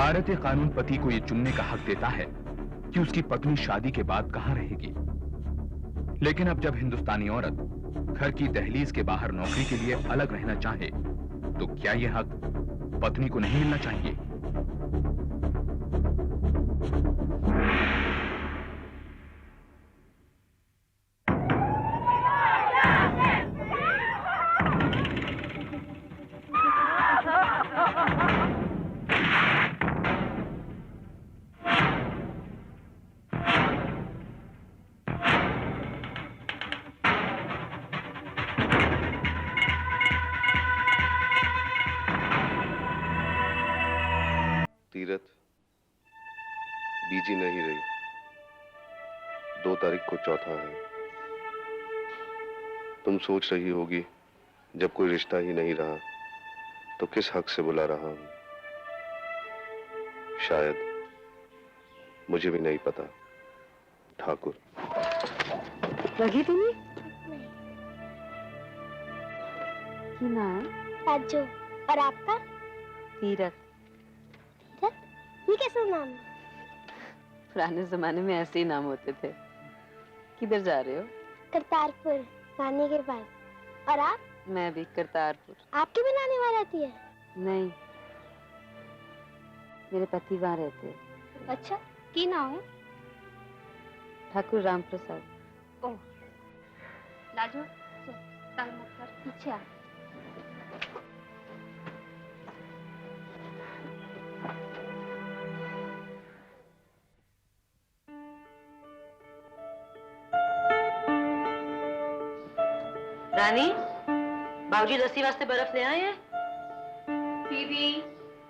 भारतीय कानून पति को यह चुनने का हक देता है कि उसकी पत्नी शादी के बाद कहां रहेगी। लेकिन अब जब हिंदुस्तानी औरत घर की दहलीज के बाहर नौकरी के लिए अलग रहना चाहे, तो क्या यह हक पत्नी को नहीं मिलना चाहिए? तीरथ, बीजी नहीं रही। 2 तारीख को चौथा है। तुम सोच रही होगी, जब कोई रिश्ता ही नहीं रहा तो किस हक से बुला रहा हूं। शायद, मुझे भी नहीं पता। ठाकुर। लगी तुम्हें? की नाम है? राजू। और आपका? तीरथ। ये कैसा नाम है? पुराने जमाने में ऐसे ही नाम होते थे। किधर जा रहे हो? करतारपुर, नानी के पास। और आप? मैं भी करतारपुर। आपकी भी नानी वहाँ रहती है? नहीं, मेरे पति वहाँ रहते हैं। अच्छा, की नाम है? ठाकुर राम प्रसाद। ओह, लाजो, तंग मत कर, पीछे आ। रानी, बाबूजी लस्सी वास्ते बर्फ ले आए हैं? दीदी,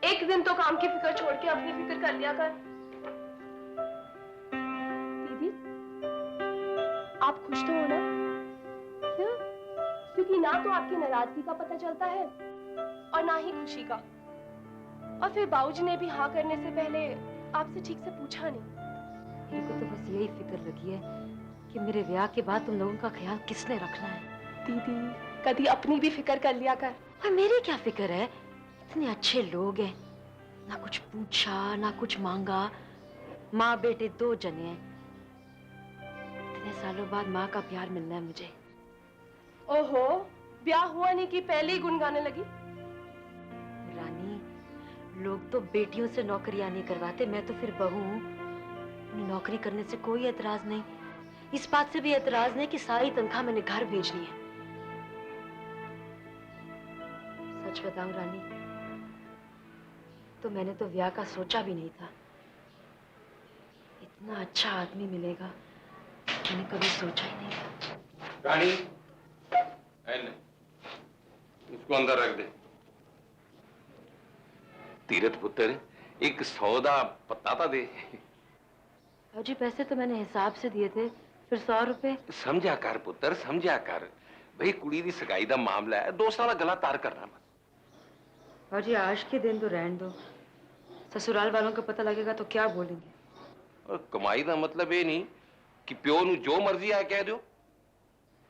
एक दिन तो काम की फिक्र छोड़ के अपनी फिक्र कर लिया कर। दीदी, आप खुश तो हो ना? क्यों? क्योंकि ना तो आपकी नाराजगी का पता चलता है और ना ही खुशी का। और फिर बाबूजी ने भी हाँ करने से पहले आपसे ठीक से पूछा नहीं। मेरे को तो बस यही फिक्र लगी है कि मेरे ब्याह के बाद तुम लोगों का ख्याल किसने रखना है। दीदी, कभी अपनी भी फिक्र कर लिया कर। और मेरी क्या फिक्र है? इतने अच्छे लोग हैं, ना कुछ पूछा ना कुछ मांगा। माँ बेटे 2 जने हैं। इतने सालों बाद माँ का प्यार मिलना है मुझे। ओहो, ब्याह हुआ नहीं कि पहले ही गुनगाने लगी। रानी, लोग तो बेटियों से नौकरियां नहीं करवाते, मैं तो फिर बहू हूँ। नौकरी करने से कोई एतराज नहीं। इस बात से भी एतराज नहीं कि सारी तनख्वाह मैंने घर भेजनी है। सच बताऊं रानी, तो मैंने तो ब्याह का सोचा भी नहीं था। इतना अच्छा आदमी मिलेगा मैंने कभी सोचा ही नहीं था। रानी, इसको अंदर रख दे। तीरथ पुत्र, एक सौदा पत्ता दे। जी, पैसे तो मैंने हिसाब से दिए थे, फिर 100 रुपए। समझा कर पुत्र, समझा कर। भाई कुड़ी दी सगाई दा मामला है, 2 साल गला तार करना मत। और जी, आज के दिन तो रहने दो। ससुराल वालों को पता लगेगा तो क्या बोलेंगे। और कमाई का मतलब ये नहीं कि प्यो नु जो मर्जी आ कह दो।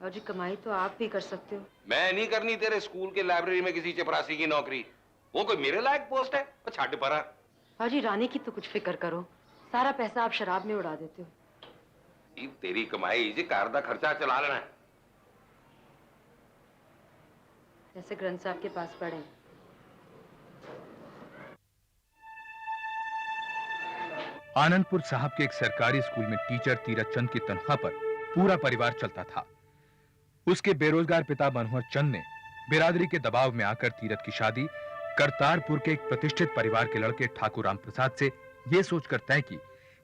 और जी, कमाई तो आप भी कर सकते हो। मैं नहीं करनी तेरे स्कूल के लाइब्रेरी में किसी चपरासी की नौकरी। वो कोई मेरे लायक पोस्ट है? छाड़ परा। और जी, रानी की तो कुछ फिक्र करो। सारा पैसा आप शराब में उड़ा देते हो। तेरी कमाई जी घर का खर्चा चला लेना है। जैसे ग्रंथ साहब के पास पढ़े। आनंदपुर साहब के एक सरकारी स्कूल में टीचर तीरथ चंद की तनख्वाह पर पूरा परिवार चलता था। उसके बेरोजगार पिता मनोहर चंद ने बिरादरी के दबाव में आकर तीरथ की शादी करतारपुर के एक प्रतिष्ठित परिवार के लड़के ठाकुर राम प्रसाद से यह सोचकर तय की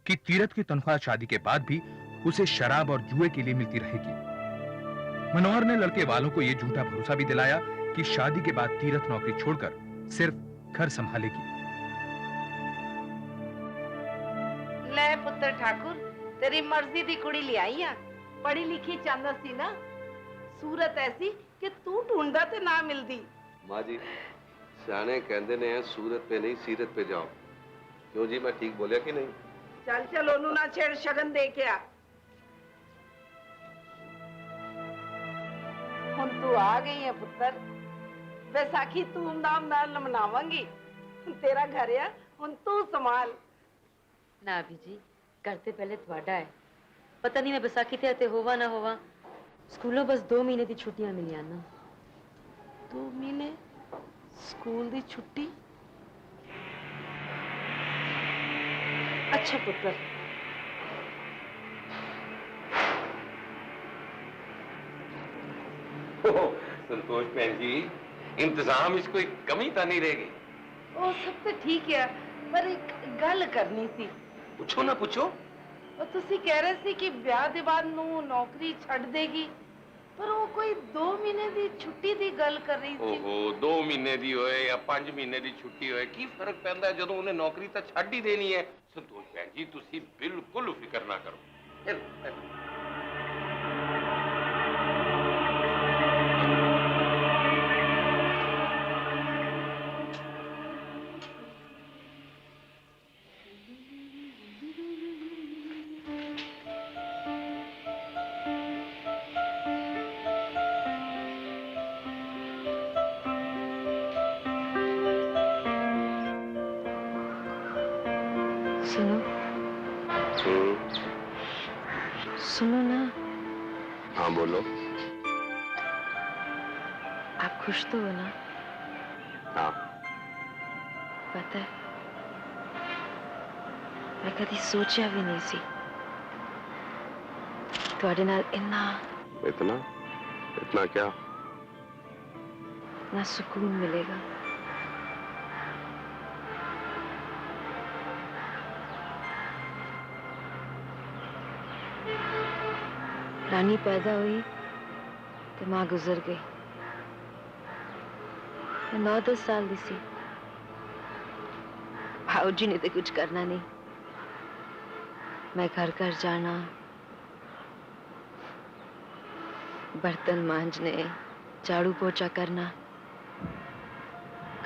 कि तीरथ की तनख्वाह शादी के बाद भी उसे शराब और जुए के लिए मिलती रहेगी। मनोहर ने लड़के वालों को यह झूठा भरोसा भी दिलाया कि शादी के बाद तीरथ नौकरी छोड़कर सिर्फ घर संभालेगी। ले पुत्र ठाकुर, तेरी मर्जी दी कुड़ी ले आई आ। पढ़ी लिखी चाहना सी ना, सूरत ऐसी कि तू ढूंढा ते ना मिलदी। माँ जी, सियाने कहते ने सूरत पे नहीं सीरत पे जाओ। क्यों जी, मैं ठीक बोलिया कि नहीं? चल चल, ओनू ना छेड़, शगन दे के आ। हुण तू आ गई है पुत्र, बैसाखी धूमधाम नाल मनावांगी। तेरा घर आ हुन तू संभाल। ना अभी जी करते पहले थोड़ा है। पता नहीं मैं बैसाखी ते होवा ना होवा। स्कूलों बस 2 महीने दी छुट्टियां मिलियां ना। 2 महीने स्कूल दी छुट्टी? अच्छा पुत्र संतोष भैन जी, इंतजाम इसको एक कमी तो नहीं रहेगी। ओ सब तो ठीक है, पर एक गल करनी सी। पूछो ना पूछो। और तुसी कह रहे सी कि ब्याह दे बाद नू नौकरी छड़ देगी, पर वो कोई 2 महीने दी छुट्टी दी गल कर रही थी। ओहो 2 महीने दी होए या 5 महीने दी छुट्टी होए की फर्क पैंदा है जदों उन्हें नौकरी तो छड़ ही देनी है। संतोष भैन जी तुसी बिल्कुल फिक्र ना करो। सुनो सुनो ना। हाँ बोलो। आप खुश तो हो ना? हाँ। पता है मैं कभी सोचा भी नहीं सी ਤੁਹਾਡੇ ਨਾਲ इतना इतना क्या? ना सुकून मिलेगा। रानी पैदा हुई तो माँ गुजर गई। मैं 9-10 साल दी सी। भाऊजी ने तो कुछ करना नहीं। मैं घर घर जाना, बर्तन मांजने, झाड़ू पोछा करना,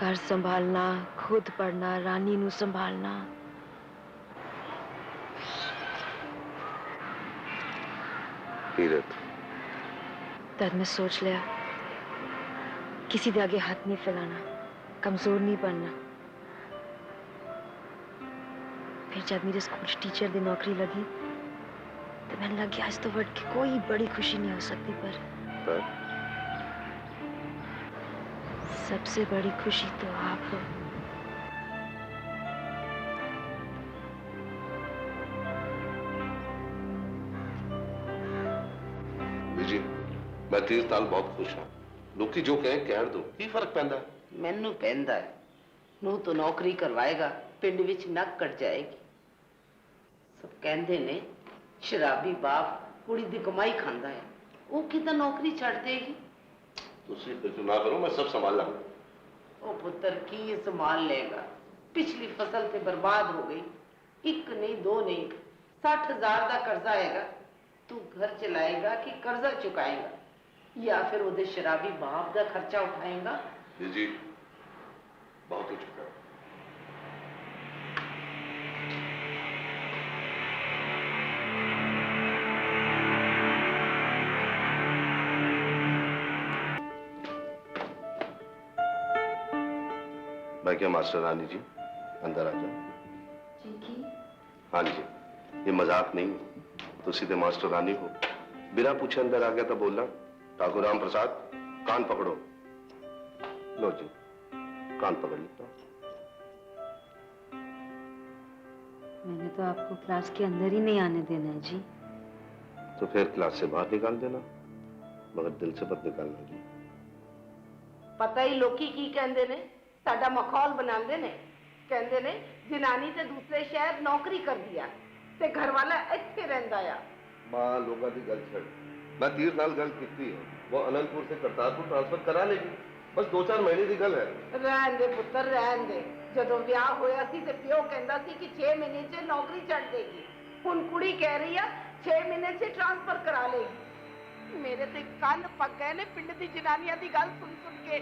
घर संभालना, खुद पढ़ना, रानी नू संभालना। तब मैं सोच लिया किसी के आगे हाथ नहीं फैलाना, कमजोर नहीं बनना। फिर जब मेरे स्कूल टीचर दी नौकरी लगी तो मैंने लग गया आज तो वर्ड की कोई बड़ी खुशी नहीं हो सकती, पर सबसे बड़ी खुशी तो आप हो। जी मैं 30 साल बहुत खुश हाँ। लोग जो कहें कह दो, की फर्क पैंदा है? मैनू पैंदा है। नू तो नौकरी करवाएगा, पिंड विच नक कट जाएगी। सब कहते ने शराबी बाप कुड़ी दी कमाई खांदा है, वो कितना नौकरी छड़ देगी। तुसी फिक्र ना करो, मैं सब संभाल लूंगा। ओ पुत्र की संभाल लेगा? पिछली फसल ते बर्बाद हो गई। एक नहीं 2 नहीं 60,000 का कर्जा आएगा। तू घर चलाएगा कि कर्जा चुकाएगा, या फिर उधर शराबी बाप का खर्चा उठाएगा? जी बहुत हो चुका है। मैं क्या मास्टर रानी जी अंदर आ जाओ। जी हाँ जी, ये मजाक नहीं, तो सीधे मास्टर रानी हो। बिना पूछे अंदर आ गया तो बोलना ठाकुर राम प्रसाद कान पकड़ो। लो जी कान पकड़ लेता। मैंने तो आपको क्लास के अंदर ही नहीं आने देना है जी। तो फिर क्लास से बाहर निकाल देना, मगर दिल से मत निकालना जी। पता ही लोकी की कहंदे ने, साडा मखौल बनांदे ने। कहंदे ने जनानी ते दूसरे शहर नौकरी कर दिया ते घर वाला इत्थे रहिंदा आ। मां लोगों की गल छड़, मैं 30 साल गल की है, वो अनंतपुर से करतारपुर ट्रांसफर करा लेगी। बस 2-4 महीने की गल है। रहन दे पुत्र रहन दे। जदों ब्याह होया सी ते प्यो कहंदा सी कि 6 महीने च नौकरी छड़ देगी। हुन कुड़ी कह रही है 6 महीने से ट्रांसफर करा लेगी। मेरे ते कान पक गए ने पिंड दी जनानियां दी गल सुन के।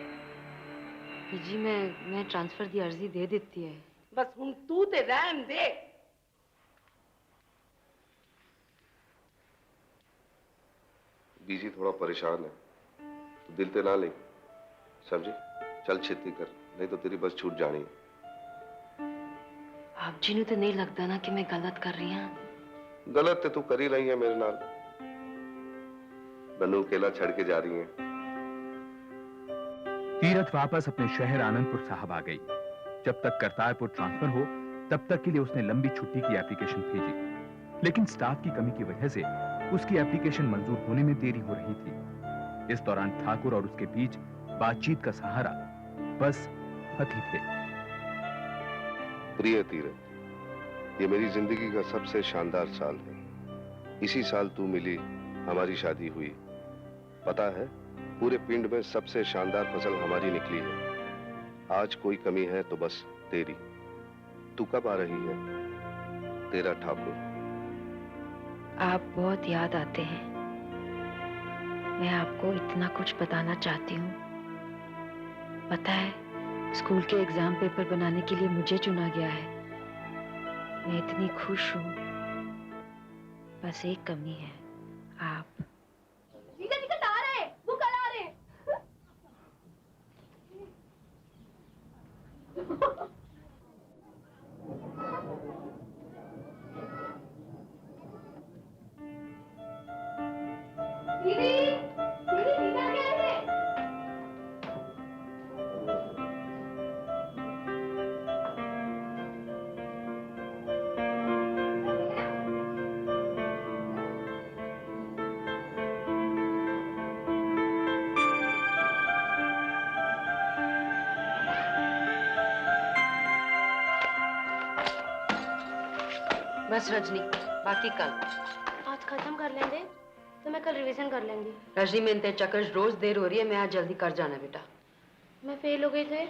जी मैं ट्रांसफर की अर्जी दे देती है। बस हुन तू ते रहन दे। बीजी थोड़ा परेशान है, तो दिल पे ना ले समझी। चल छेती कर, नहीं तो तेरी बस छूट जानी है। बाप जी ने तो नहीं लगता ना कि मैं गलत कर रही हूँ। गलत तो तू कर ही रही है मेरे नाल। नन्नू अकेला छड़ के जा रही है। तीरथ वापस अपने शहर आनंदपुर साहब आ गई। जब तक करतारपुर ट्रांसफर हो तब तक के लिए उसने लंबी छुट्टी की एप्लीकेशन भेजी, लेकिन स्टाफ की कमी की वजह से उसकी एप्लीकेशन मंजूर होने में देरी हो रही थी। इस दौरान ठाकुर और उसके बीच बातचीत का सहारा बस पति थे। प्रिय तीरथ, ये मेरी जिंदगी का सबसे शानदार साल है। इसी साल तू मिली, हमारी शादी हुई। पता है, पूरे पिंड में सबसे शानदार फसल हमारी निकली है। आज कोई कमी है तो बस तेरी। तू कब आ रही है? तेरा ठाकुर। आप बहुत याद आते हैं। मैं आपको इतना कुछ बताना चाहती हूँ। पता है, स्कूल के एग्जाम पेपर बनाने के लिए मुझे चुना गया है। मैं इतनी खुश हूँ। बस एक कमी है, आप। निकल आ रहे हैं, वो कल आ रहे हैं। दीदी, दीदी निकल गए थे। बस रजनी, बाकी कल। आज खत्म कर लेंगे तो मैं कल रिवीजन कर लेंगी। रजनी, में तेरे चक्कर रोज देर हो रही है। मैं आज जल्दी कर जाना बेटा। मैं फेल हो गई थे।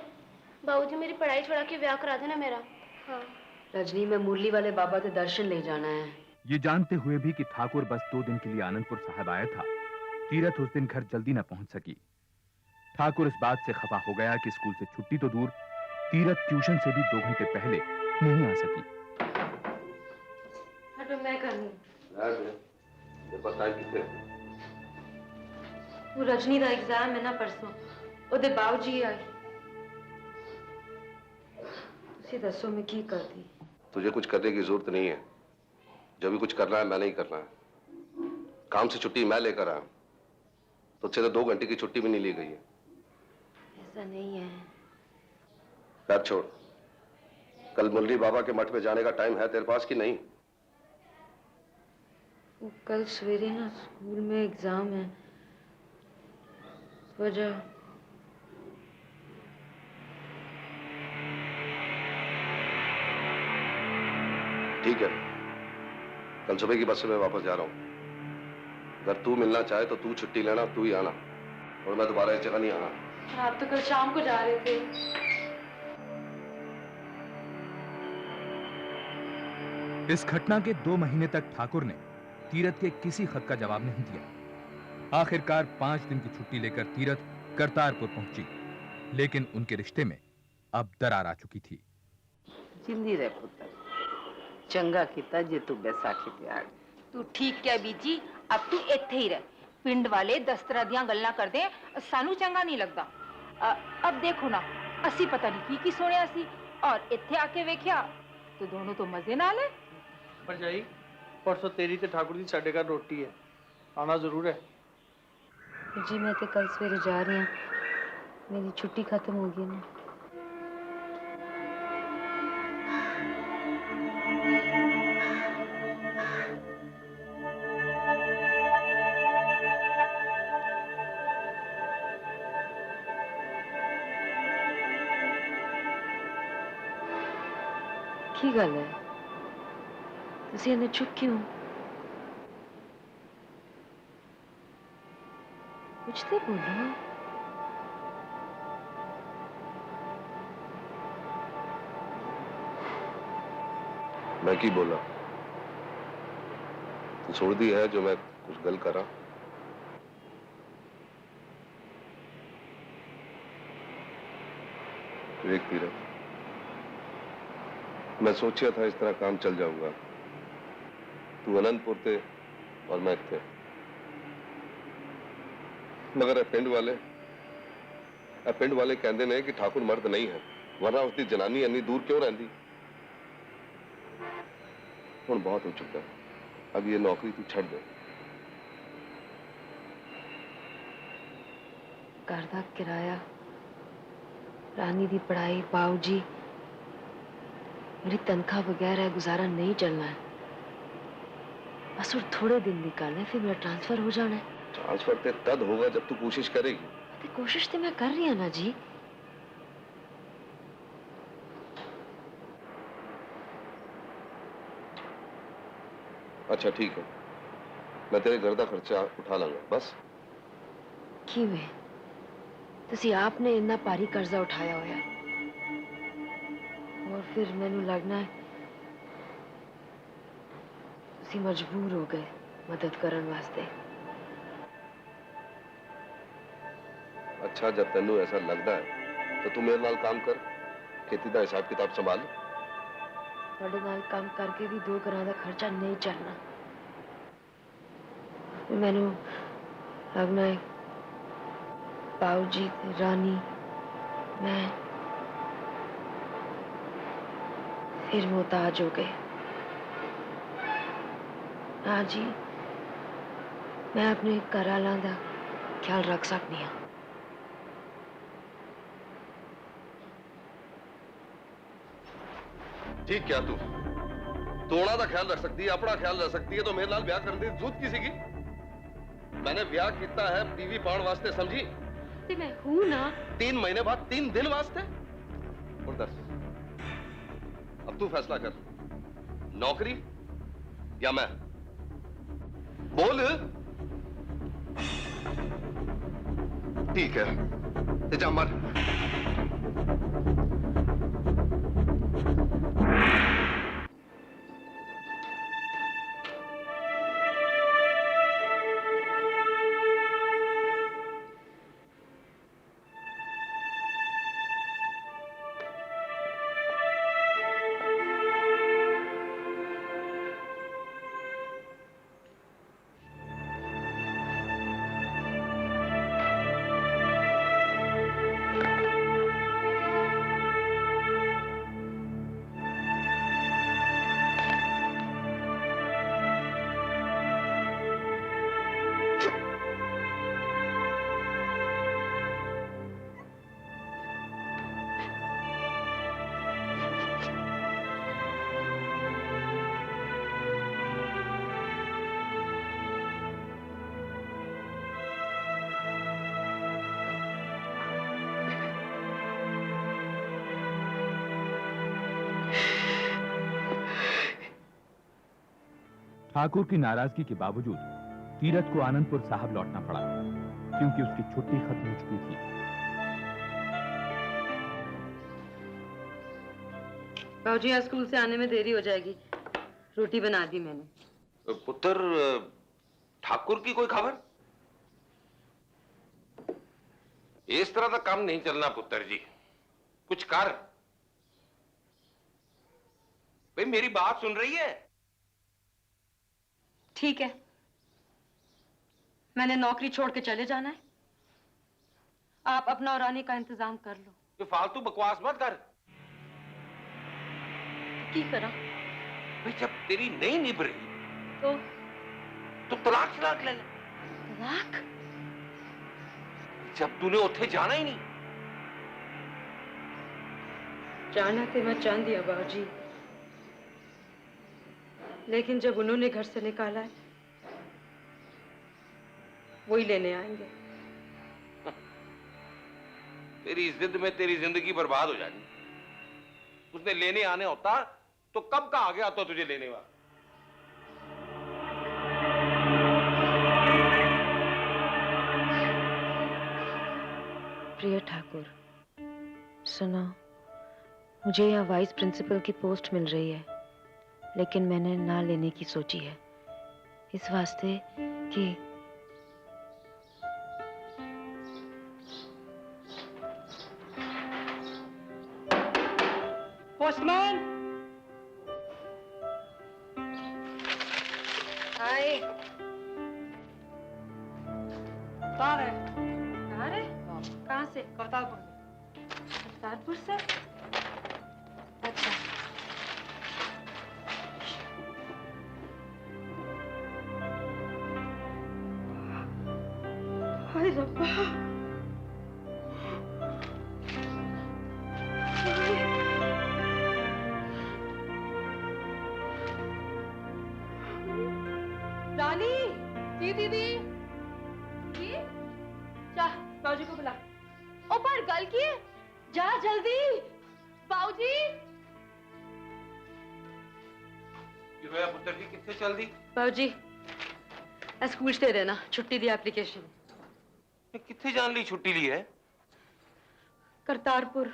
बाबूजी मेरी पढ़ाई छुड़ा के ब्याह करा देना मेरा। हाँ। रजनी, मैं मुरली वाले बाबा के दर्शन ले जाना है। ये जानते हुए भी कि ठाकुर बस 2 दिन के लिए आनंदपुर साहब आया था, तीरथ उस दिन घर जल्दी न पहुंच सकी। ठाकुर इस बात से खफा हो गया कि स्कूल से छुट्टी तो दूर, तीरथ ट्यूशन से भी 2 घंटे पहले नहीं आ सकी। हटो, मैं कर लूं। ये पता किथे? वो रजनी का एग्जाम है ना परसों, ओदे बाबूजी आई। तुसी दसो मैं की करती। तुझे कुछ करने की जरूरत नहीं है। जो भी कुछ करना है मैंने ही करना है। काम से छुट्टी मैं लेकर आया, तुझसे तो 2 घंटे की छुट्टी भी नहीं ली गई है। ऐसा नहीं है। बात छोड़। कल मुरली बाबा के मठ पे जाने का टाइम है तेरे पास कि नहीं? वो कल सवेरे ना स्कूल में एग्जाम है, वजह। ठीक है, कल सुबह की बस से मैं वापस जा रहा हूं। अगर तू मिलना चाहे तो तू छुट्टी लेना, तू ही आना, और मैं दोबारा इस जगह नहीं आना। आप तो कल शाम को जा रहे थे। इस घटना के 2 महीने तक ठाकुर ने तीरथ के किसी खत का जवाब नहीं दिया। आखिरकार 5 दिन की छुट्टी लेकर तीरथ करतारपुर पहुंची, लेकिन उनके रिश्ते में अब दरार आ चुकी थी। जिंदी रह पुत्र, चंगा कीता जे तू बैसाखी ते आ गई। तू ठीक क्या बीजी, अब तू इत्थे ही रह। पिंड वाले 10 तरह दियां गल्लां करदे, सानू चंगा नहीं लगदा। अब देखो ना, असी पता नहीं की सुनिया सी और इत्थे आके वेख्या तो दोनों तो मजे नाल है। भरजाई, परसों तेरी ते ठाकुर दी साडे घर रोटी है, आना जरूर है। जी मैं तो कल सवेरे जा रही हूँ, मेरी छुट्टी खत्म हो गई ना। की गल है, तुसी इन्ने चुप क्यों? कुछ तो बोलो। मैं की बोला? तू छोड़ दी है जो मैं कुछ गल करा? देख तीरथ, मैं सोचा था इस तरह काम चल जाऊंगा। तू अनंतपुर थे और मैं थे, मगर पिंड वाले कहते ने कि ठाकुर मर्द नहीं है, वरना उसकी जनानी इन्नी दूर क्यों रही? हुण बहुत हो चुका है, अब ये नौकरी तू छड़ दे। घर दा किराया, रानी दी पढ़ाई, बाबूजी, मेरी तनख्वाह बगैर है गुजारा नहीं चलना है। बस और थोड़े दिन निकालने, फिर मेरा ट्रांसफर हो जाना है। ट्रांसफर ते तद होगा जब तू कोशिश करेगी। तो कोशिश तो मैं कर रही हूं ना जी। अच्छा ठीक है, मैं तेरे घर का खर्चा उठा लांगा बस। किवें? तुसी आपने इतना भारी कर्जा उठाया होया और फिर मैनू लगना है तुसी मजबूर हो गए मदद करने वास्ते। अच्छा, जब तेनू ऐसा लगता है तो तू मेरे नाल काम कर, खेती का हिसाब किताब संभाल। ਤੁਹਾਡੇ ਨਾਲ काम करके भी 2 घरां दा खर्चा नहीं चलना। मैनू लगना है बाबूजी, रानी, मैं फिर मोहताज हो गए। हाँ जी, मैं अपने घर आला दा ख्याल रख सकती हूँ। ठीक क्या तू ਉਹਨਾਂ ਦਾ ख्याल रख सकती है, अपना ख्याल रख सकती है, तो मेरे नाल ब्याह करने की जरूरत किसी की? मैंने ब्याह किया है बीवी पाउण वास्ते, समझी? मैं हूं ना। 3 महीने बाद 3 दिन वास्ते। और दस, अब तू फैसला कर, नौकरी या मैं? बोल। ठीक है, जा मर। ठाकुर की नाराजगी के बावजूद तीरथ को आनंदपुर साहब लौटना पड़ा क्योंकि उसकी छुट्टी खत्म हो चुकी थी। बाबूजी, आज स्कूल से आने में देरी हो जाएगी, रोटी बना दी मैंने। पुत्र, ठाकुर की कोई खबर? इस तरह का काम नहीं चलना पुत्र जी, कुछ कर। भाई मेरी बात सुन रही है? ठीक है, मैंने नौकरी छोड़ के चले जाना है। आप अपना और रानी का इंतजाम कर लो। ये फालतू बकवास मत कर। की करा? भाई जब तेरी नहीं निभ रही तो तलाक तलाक ले ले। तलाक? जब तूने उठे जाना ही नहीं। जाना तो मैं चाहती हूँ बाबूजी, लेकिन जब उन्होंने घर से निकाला है वही लेने आएंगे। तेरी जिद में तेरी जिंदगी बर्बाद हो जानी। उसने लेने आने होता तो कब का आ गया तो तुझे लेने वाला। प्रिय ठाकुर, सुनो, मुझे यहाँ वाइस प्रिंसिपल की पोस्ट मिल रही है, लेकिन मैंने ना लेने की सोची है, इस वास्ते कि पोस्टमैन आए। कहाँ है? कहाँ रे? कहाँ से? करतारपुर। करतारपुर से? अच्छा। रब्बा। रानी, जी दीदी, जी, जा बाबूजी को बुला। ओ पर गल की है? जा जल्दी। बाबूजी, की होया पुत्र जी, कितने चल दी? बाबूजी, स्कूल से रहना, छुट्टी दी एप्लीकेशन। कितने जान ली छुट्टी ली है? करतारपुर।